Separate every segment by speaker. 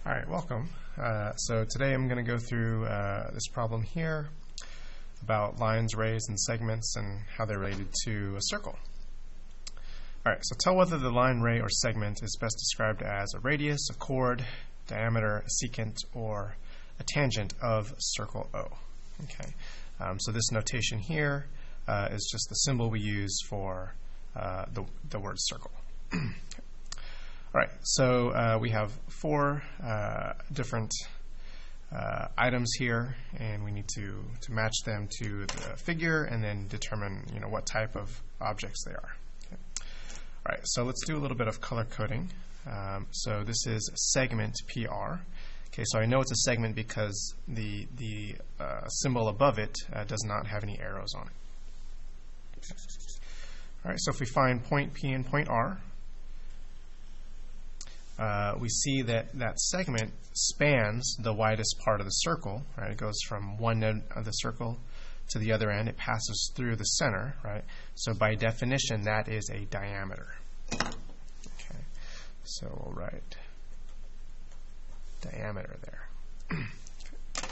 Speaker 1: All right, welcome. So today I'm going to go through this problem here about lines, rays, and segments and how they're related to a circle. All right, so tell whether the line, ray, or segment is best described as a radius, a chord, diameter, a secant, or a tangent of circle O. Okay, so this notation here is just the symbol we use for the word circle. All right, so we have four different items here, and we need to match them to the figure and then determine what type of objects they are. Okay. All right, so let's do a little bit of color coding. So this is segment PR. Okay, so I know it's a segment because the symbol above it does not have any arrows on it. Okay. All right, so if we find point P and point R, we see that segment spans the widest part of the circle, right? It goes from one end of the circle to the other end. It passes through the center, right? So by definition, that is a diameter. Okay, so we'll write diameter there. Okay.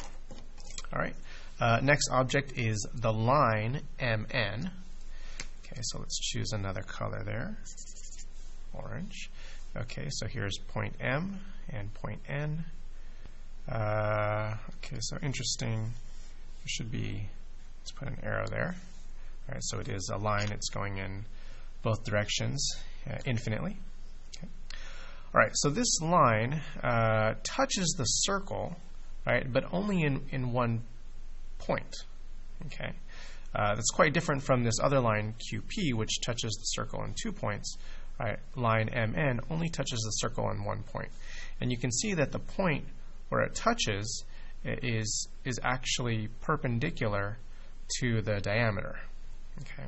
Speaker 1: All right, next object is the line MN. Okay, so let's choose another color there, orange. Okay, so here's point M and point N. Okay, so interesting. There should be, let's put an arrow there. All right, so it is a line. It's going in both directions infinitely. Okay. All right, so this line touches the circle, right, but only in one point. Okay, that's quite different from this other line QP, which touches the circle in 2 points. Right, line MN only touches the circle on 1 point, and you can see that the point where it touches is actually perpendicular to the diameter. Okay,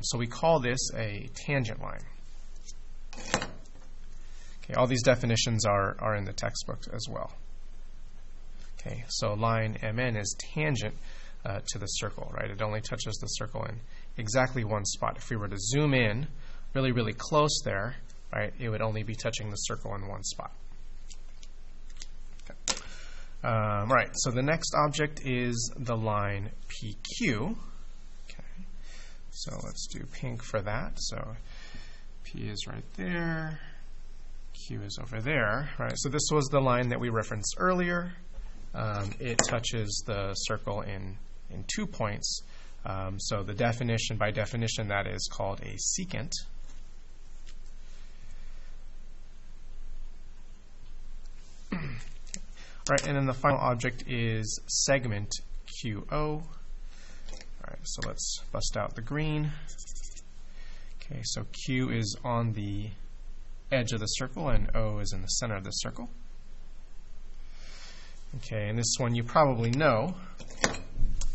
Speaker 1: so we call this a tangent line. Okay, all these definitions are in the textbook as well. Okay, so line MN is tangent to the circle. Right, it only touches the circle in exactly one spot. If we were to zoom in really close there, right, it would only be touching the circle in one spot. Okay. Right, so the next object is the line PQ. Okay, so let's do pink for that. So P is right there, Q is over there. Right, so this was the line that we referenced earlier. It touches the circle in 2 points. So the definition, by definition, that is called a secant. Right, and then the final object is segment QO. All right, so let's bust out the green. Okay, so Q is on the edge of the circle and O is in the center of the circle. Okay, and this one you probably know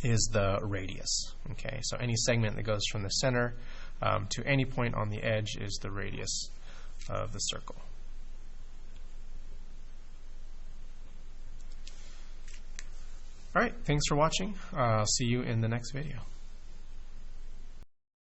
Speaker 1: is the radius. Okay, so any segment that goes from the center to any point on the edge is the radius of the circle. All right, thanks for watching. I'll see you in the next video.